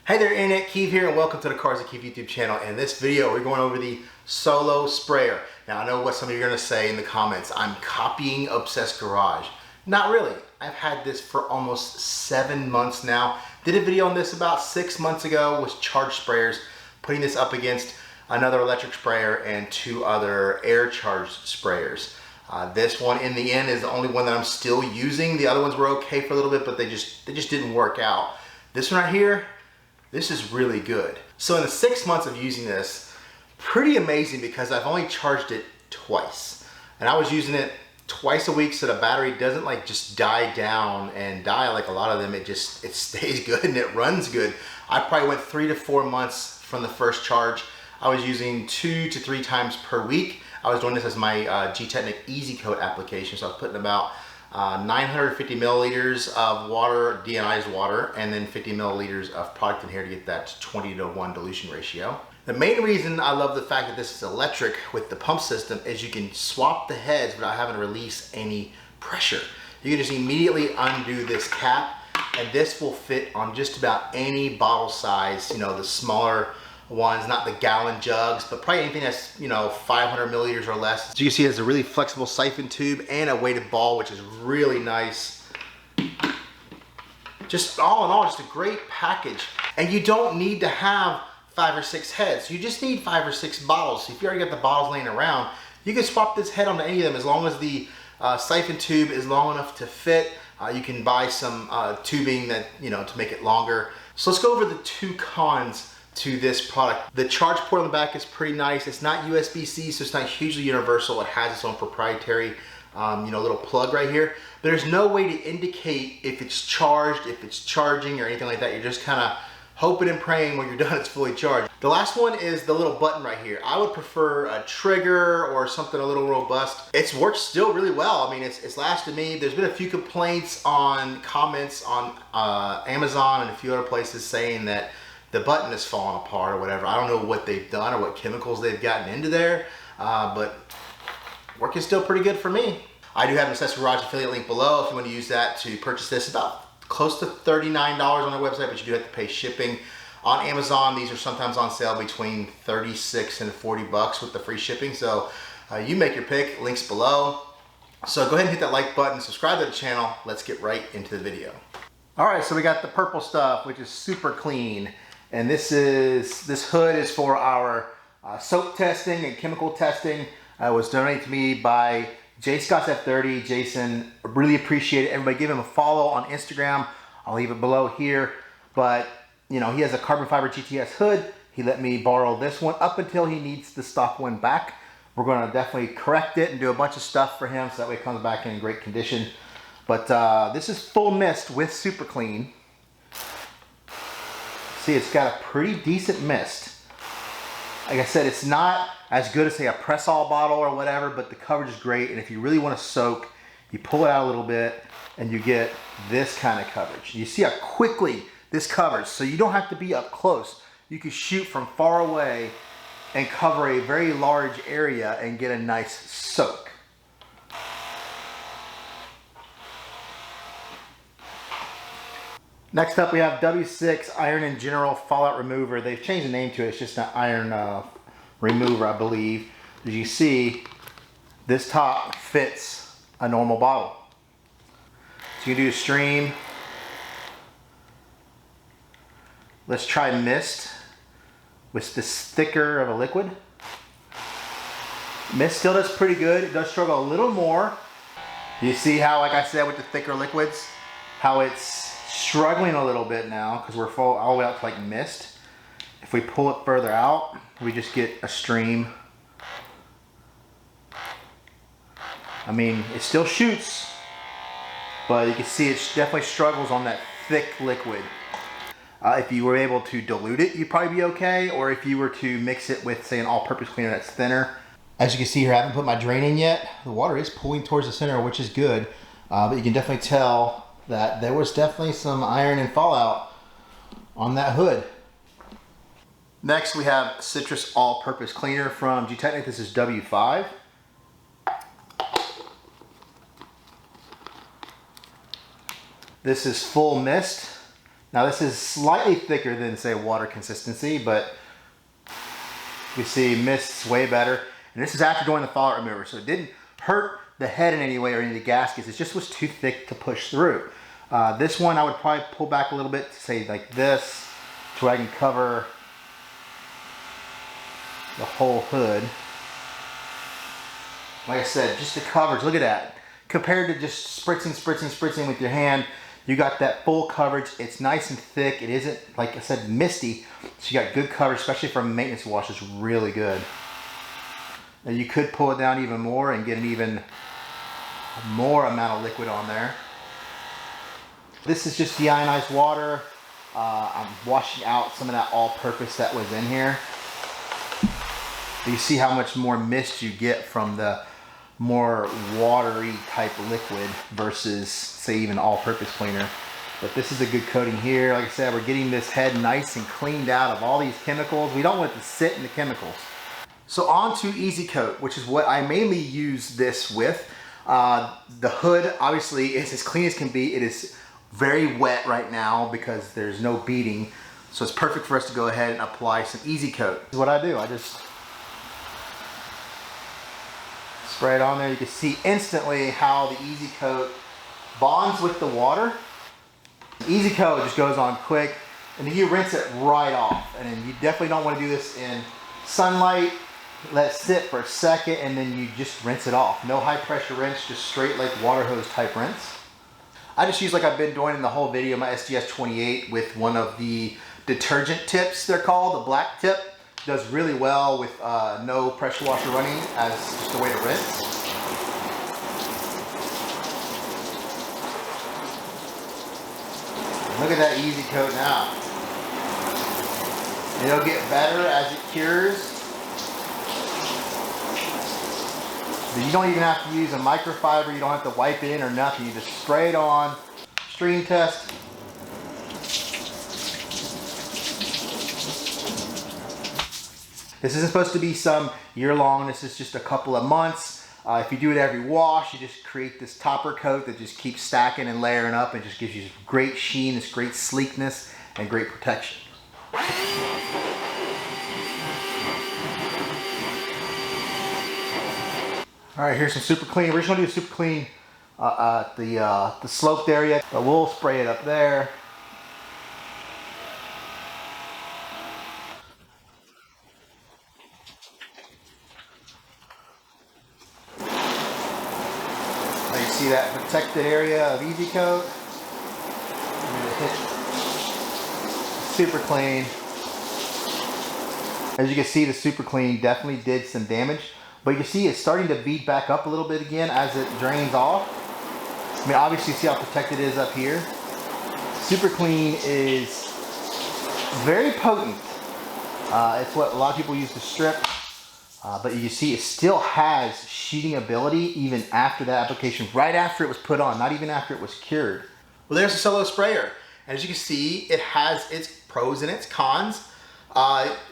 Hey there, Internet, Keith here, and welcome to the Cars and Keith YouTube channel. In this video, we're going over the Solor Sprayer. Now, I know what some of you are going to say in the comments. I'm copying Obsessed Garage. Not really. I've had this for almost 7 months now. Did a video on this about 6 months ago with charged sprayers, putting this up against another electric sprayer and 2 other air charged sprayers. This one in the end is the only one that I'm still using. The other ones were okay for a little bit, but they just didn't work out. This one right here, this is really good. So in the 6 months of using this, pretty amazing because I've only charged it twice. And I was using it twice a week so the battery doesn't like just die down and die like a lot of them. It stays good and it runs good. I probably went 3 to 4 months from the first charge. I was using 2 to 3 times per week. I was doing this as my G-Technic Easy Coat application. So I was putting about 950 milliliters of water, deionized water, and then 50 milliliters of product in here to get that 20:1 dilution ratio. The main reason I love the fact that this is electric with the pump system is you can swap the heads without having to release any pressure. You can just immediately undo this cap, and this will fit on just about any bottle size, you know, the smaller ones, not the gallon jugs, but probably anything that's, you know, 500 milliliters or less. So you can see it's a really flexible siphon tube and a weighted ball, which is really nice. Just all in all, just a great package. And you don't need to have 5 or 6 heads. You just need 5 or 6 bottles. So if you already got the bottles laying around, you can swap this head onto any of them as long as the siphon tube is long enough to fit. You can buy some tubing that, you know, to make it longer. So let's go over the 2 cons to this product. The charge port on the back is pretty nice. It's not USB-C, so it's not hugely universal. It has its own proprietary, you know, little plug right here. There's no way to indicate if it's charged, if it's charging, or anything like that. You're just kind of hoping and praying when you're done it's fully charged. The last one is the little button right here. I would prefer a trigger or something a little robust. It's worked still really well. I mean, it's lasted me. There's been a few complaints on comments on Amazon and a few other places saying that the button is falling apart or whatever. I don't know what they've done or what chemicals they've gotten into there, but working still pretty good for me. I do have an Obsessed Garage affiliate link below if you want to use that to purchase this. About close to $39 on their website, but you do have to pay shipping. On Amazon, these are sometimes on sale between 36 and 40 bucks with the free shipping. So you make your pick, links below. So go ahead and hit that like button, subscribe to the channel. Let's get right into the video. All right, so we got the purple stuff, which is super clean. And this hood is for our soap testing and chemical testing. It was donated to me by J Scott's F30. Jason, really appreciate it. Everybody give him a follow on Instagram. I'll leave it below here. But you know, he has a carbon fiber GTS hood. He let me borrow this one up until he needs the stock one back. We're going to definitely correct it and do a bunch of stuff for him so that way it comes back in great condition. But this is full mist with super clean. See, it's got a pretty decent mist. Like I said, it's not as good as say a press-all bottle or whatever, but the coverage is great. And if you really want to soak, you pull it out a little bit and you get this kind of coverage. You see how quickly this covers, so you don't have to be up close. You can shoot from far away and cover a very large area and get a nice soak. Next up, we have W6 Iron and General Fallout Remover. They've changed the name to it. It's just an iron remover, I believe. As you see, this top fits a normal bottle. So you can do a stream. Let's try mist with this thicker of a liquid. Mist still does pretty good. It does struggle a little more. You see how, like I said, with the thicker liquids, how it's struggling a little bit now because we're full all the way out to like mist. If we pull it further out, we just get a stream. I mean, it still shoots, but you can see it definitely struggles on that thick liquid. If you were able to dilute it, you'd probably be okay, or if you were to mix it with, say, an all-purpose cleaner that's thinner. As you can see here, I haven't put my drain in yet. The water is pooling towards the center, which is good, but you can definitely tell that there was definitely some iron and fallout on that hood. Next, we have Citrus All-Purpose Cleaner from G-Technic. This is W5. This is full mist. Now this is slightly thicker than say water consistency, but you see mist's way better. And this is after doing the fallout remover, so it didn't hurt the head in any way or any of the gaskets. It just was too thick to push through. This one I would probably pull back a little bit to say like this, so I can cover the whole hood. Like I said, just the coverage, look at that. Compared to just spritzing with your hand, you got that full coverage. It's nice and thick. It isn't, like I said, misty. So you got good coverage, especially for a maintenance wash. It's really good. Now you could pull it down even more and get an even more amount of liquid on there. This is just deionized water. I'm washing out some of that all-purpose that was in here. You see how much more mist you get from the more watery type liquid versus say even all-purpose cleaner. But this is a good coating here. Like I said, we're getting this head nice and cleaned out of all these chemicals. We don't want it to sit in the chemicals. So on to Easy Coat, which is what I mainly use this with. The hood obviously is as clean as can be. It is very wet right now because there's no beading. So it's perfect for us to go ahead and apply some Easy Coat. This is what I do. I just spray it on there. You can see instantly how the Easy Coat bonds with the water. Easy Coat just goes on quick, and then you rinse it right off. And then you definitely don't want to do this in sunlight. Let it sit for a second, and then you just rinse it off. No high pressure rinse, just straight like water hose type rinse. I just use, like I've been doing in the whole video, my SGS 28 with one of the detergent tips, they're called, the black tip. Does really well with no pressure washer running as just a way to rinse. Look at that Easy Coat now. It'll get better as it cures. You don't even have to use a microfiber. You don't have to wipe it in or nothing. You just spray it on, stream test. This isn't supposed to be some year-long. This is just a couple of months. If you do it every wash, you just create this topper coat that just keeps stacking and layering up and just gives you great sheen, this great sleekness, and great protection. All right, here's some Super Clean. We're just gonna do a Super Clean the sloped area, but we'll spray it up there. Now you see that protected area of Easy Coat. Super Clean. As you can see, the Super Clean definitely did some damage. But you see it's starting to bead back up a little bit again as it drains off. I mean, obviously you see how protected it is up here. Super Clean is very potent. It's what a lot of people use to strip. But you see it still has sheeting ability even after that application, right after it was put on, not even after it was cured. Well, there's the Solor sprayer. And as you can see, it has its pros and its cons.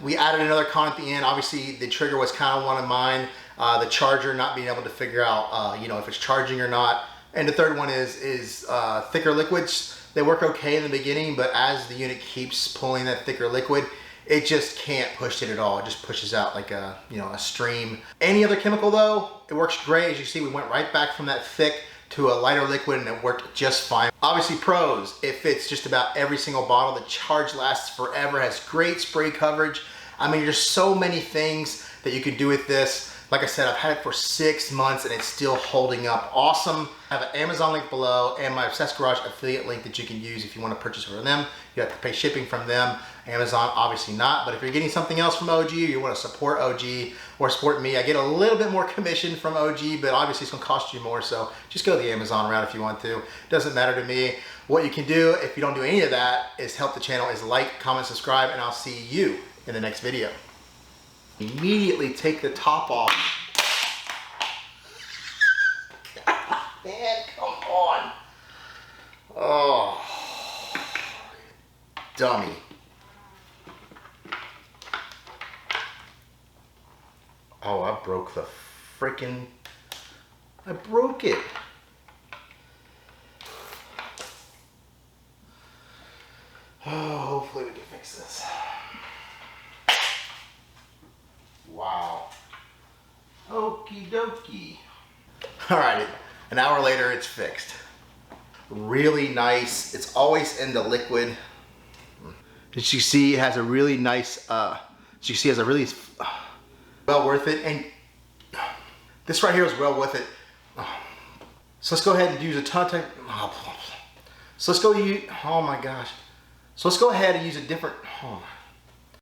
We added another con at the end. Obviously, the trigger was kind of one of mine. The charger, not being able to figure out, you know, if it's charging or not. And the third one is thicker liquids. They work okay in the beginning, but as the unit keeps pulling that thicker liquid, it just can't push it at all. It just pushes out like a, you know, a stream. Any other chemical though, it works great. As you see, we went right back from that thick to a lighter liquid and it worked just fine. Obviously pros, it fits just about every single bottle. The charge lasts forever, has great spray coverage. I mean, there's so many things that you can do with this. Like I said, I've had it for 6 months and it's still holding up awesome. I have an Amazon link below and my Obsessed Garage affiliate link that you can use if you want to purchase from them. You have to pay shipping from them. Amazon, obviously not. But if you're getting something else from OG or you want to support OG or support me, I get a little bit more commission from OG, but obviously it's going to cost you more. So just go the Amazon route if you want to. It doesn't matter to me. What you can do if you don't do any of that is help the channel is like, comment, subscribe, and I'll see you in the next video. Immediately take the top off. Man, come on. Oh, dummy. Oh, I broke the freaking, I broke it. Oh, hopefully we can fix this. Wow. Okie dokie. All right, an hour later it's fixed. Really nice. It's always in the liquid. As you see, it has a really nice, well worth it. And this right here is well worth it. So let's go ahead and use a ton of, so let's go use, oh my gosh. So let's go ahead and use a different, oh my